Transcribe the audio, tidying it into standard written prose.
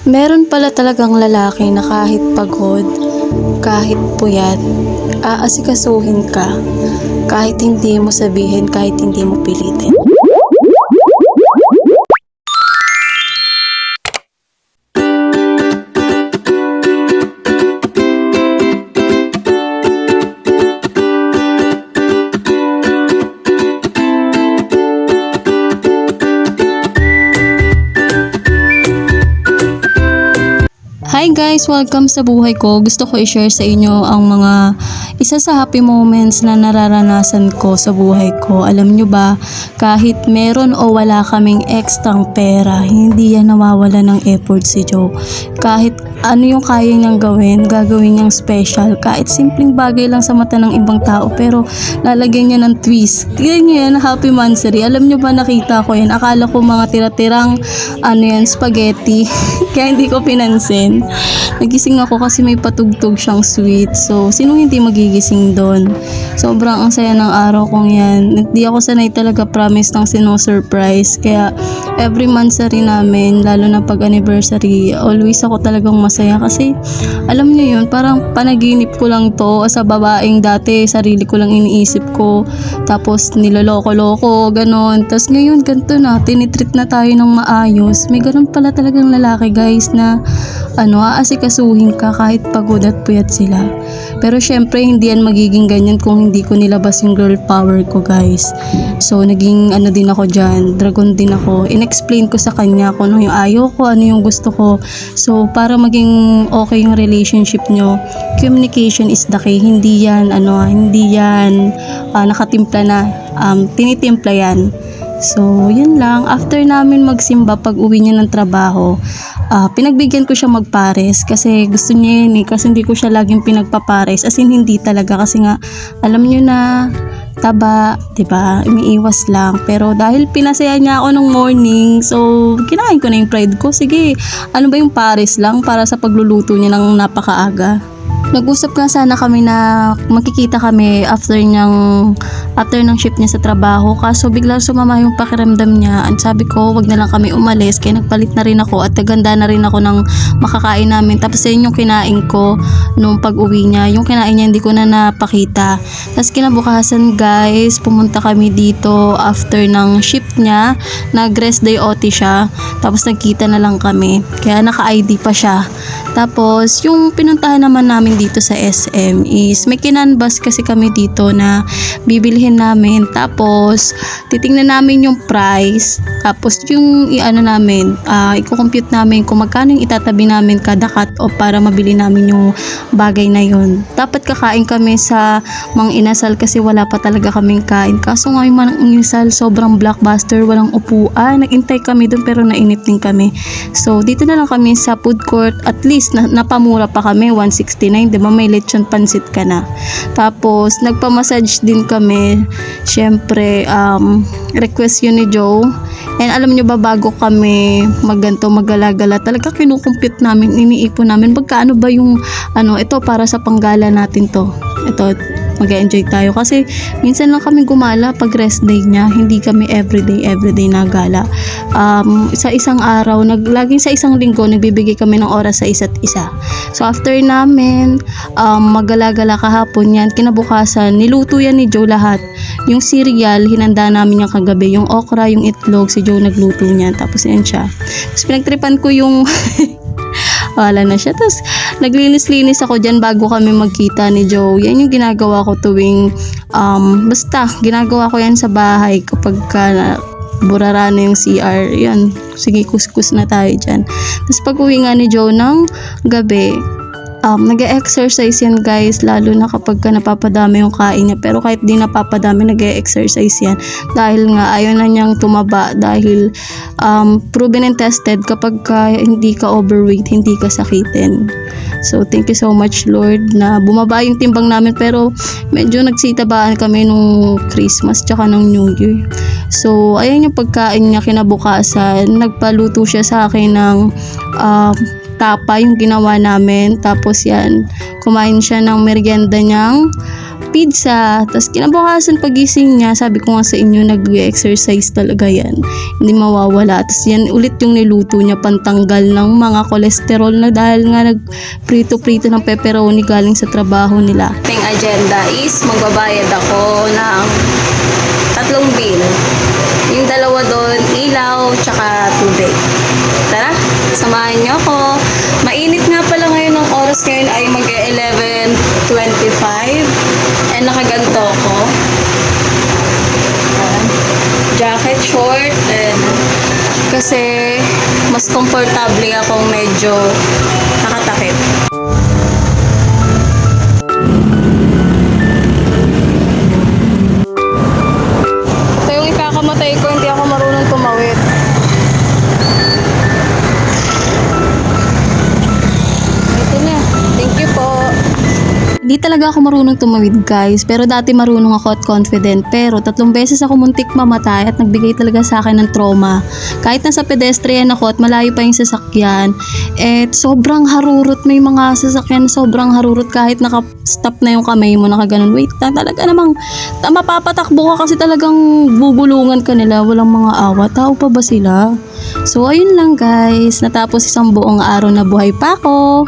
Meron pala talagang lalaki na kahit pagod, kahit puyat, aasikasuhin ka, kahit hindi mo sabihin, kahit hindi mo pilitin. Hi guys! Welcome sa buhay ko. Gusto ko i-share sa inyo ang mga isa sa happy moments na nararanasan ko sa buhay ko. Alam nyo ba, kahit meron o wala kaming ekstrang pera, hindi yan nawawala ng effort si Joe. Kahit ano yung kaya niyang gawin, gagawin niyang special. Kahit simpleng bagay lang sa mata ng ibang tao, pero lalagyan niya ng twist. Tignan nyo yan, happy mansary. Alam nyo ba, nakita ko yan. Akala ko mga tira-tirang spaghetti. Kaya hindi ko pinansin. Nagising ako kasi may patugtog siyang sweet. So, sinong hindi magigising doon? Sobrang ang saya ng araw kong yan. Hindi ako sanay talaga promise ng sino-surprise. Kaya, every monthsary namin, lalo na pag anniversary, always ako talagang masaya. Kasi, alam niyo yun, parang panaginip ko lang to. Sa babaeng dati, sarili ko lang iniisip ko. Tapos, niloloko-loko, ganon. Tapos ngayon, ganito na, tinitreat na tayo ng maayos. May ganon pala talagang lalaki, guys, na aasikasuhin ka kahit pagod at puyat sila. Pero syempre hindi yan magiging ganyan kung hindi ko nilabas yung girl power ko, guys. So naging din ako dyan, dragon din ako. In-explain ko sa kanya kung ano yung ayaw ko, ano yung gusto ko. So para maging okay yung relationship nyo, communication is the key. Hindi yan nakatimpla na, tinitimpla yan. So, yun lang. After namin magsimba pag uwi niya ng trabaho, pinagbigyan ko siya magpares kasi gusto niya yun kasi hindi ko siya laging pinagpapares. As in, hindi talaga kasi nga, alam niyo na, taba, diba? Umiiwas lang. Pero dahil pinasaya niya ako nung morning, so, kinain ko na yung pride ko. Sige, ano ba yung pares lang para sa pagluluto niya ng napakaaga? Nag-usap nga sana kami na magkikita kami after ng shift niya sa trabaho, kaso biglang sumama yung pakiramdam niya. At sabi ko, wag na lang kami umalis, kaya nagpalit na rin ako at naganda na rin ako ng makakain namin. Tapos yun yung kinain ko nung pag-uwi niya. Yung kinain niya hindi ko na napakita. Tapos kinabukasan, guys, pumunta kami dito after ng shift niya. Nag-rest day OT siya. Tapos nagkita na lang kami. Kaya naka-ID pa siya. Tapos yung pinuntahan naman namin dito sa SM is may kinanbas kasi kami dito na bibilhin namin. Tapos titingnan namin yung price. Tapos yung i-compute namin kung magkano yung itatabi namin kada cut o para mabili namin yung bagay na yun. Dapat kakain kami sa Mang Inasal kasi wala pa talaga kaming kain. Kaso nga yung Mang Inasal sobrang blockbuster, walang upuan. Nagintay kami dun pero nainip din kami. So dito na lang kami sa food court. At least napamura pa kami, 169, diba? May lechon pansit ka na. Tapos nagpa-massage din kami. Syempre, request yun ni Joe. And alam nyo ba, bago kami maggala-gala, talaga kinukumpute namin, iniipon namin, magkaano ba yung ito para sa panggala natin to. Ito, mag-enjoy tayo kasi minsan lang kami gumala pag rest day niya, hindi kami everyday na gala. Sa isang araw, laging sa isang linggo nagbibigay kami ng oras sa isa't isa. So after namin maggala-gala kahapon yan, kinabukasan niluto yan ni Joe lahat. Yung cereal hinanda namin yung kagabi, yung okra, yung itlog, si Joe nagluto niyan. Tapos yan siya. Tapos pinagtripan ko yung wala na siya. Tapos naglinis-linis ako dyan bago kami magkita ni Joe. Yan yung ginagawa ko tuwing basta ginagawa ko yan sa bahay kapag burara na yung CR. Yan, sige, kuskus na tayo dyan. Tapos pag uwi nga ni Joe ng gabi, nag-e-exercise yan, guys, lalo na kapag napapadami yung kain niya. Pero kahit di napapadami, nag-e-exercise yan dahil nga ayaw na niyang tumaba dahil proven and tested kapag hindi ka overweight, hindi ka sakitin. So thank you so much, Lord, na bumaba yung timbang namin, pero medyo nagsitabaan kami nung Christmas tsaka nung New Year. So ayan yung pagkain niya kinabukasan. Nagpaluto siya sa akin ng tapa yung ginawa namin. Tapos yan, kumain siya ng merienda niyang pizza. Tapos kinabukasan pagising niya, sabi ko nga sa inyo, nag-exercise talaga yan. Hindi mawawala. Tapos yan ulit yung niluto niya, pantanggal ng mga kolesterol na dahil nga nag-prito-prito ng pepperoni galing sa trabaho nila. Ating agenda is magbabayad ako ng 3 bill. Yung dalawa doon, ilaw, tsaka tubig. Tara, samahan niyo ako. Mainit nga pala ngayon, ang oras ngayon ay mag-11:25 and nakaganto ako. Jacket, short, and kasi mas komportable akong medyo nakatakip. Ito yung ikakamatay ko, hindi ako marunong tumawid. Ito na. Thank you po. Hindi talaga ako marunong tumawid guys, pero dati marunong ako at confident. Pero 3 beses ako muntik mamatay at nagbigay talaga sa akin ng trauma. Kahit nasa pedestrian ako at malayo pa yung sasakyan, sobrang harurot, may mga sasakyan sobrang harurot kahit naka-stop na yung kamay mo, nakaganon. Wait na, talaga namang mapapatakbo ka kasi talagang bubulungan ka nila, walang mga awa. Tao pa ba sila? So ayun lang guys, natapos isang buong araw na buhay pa ako.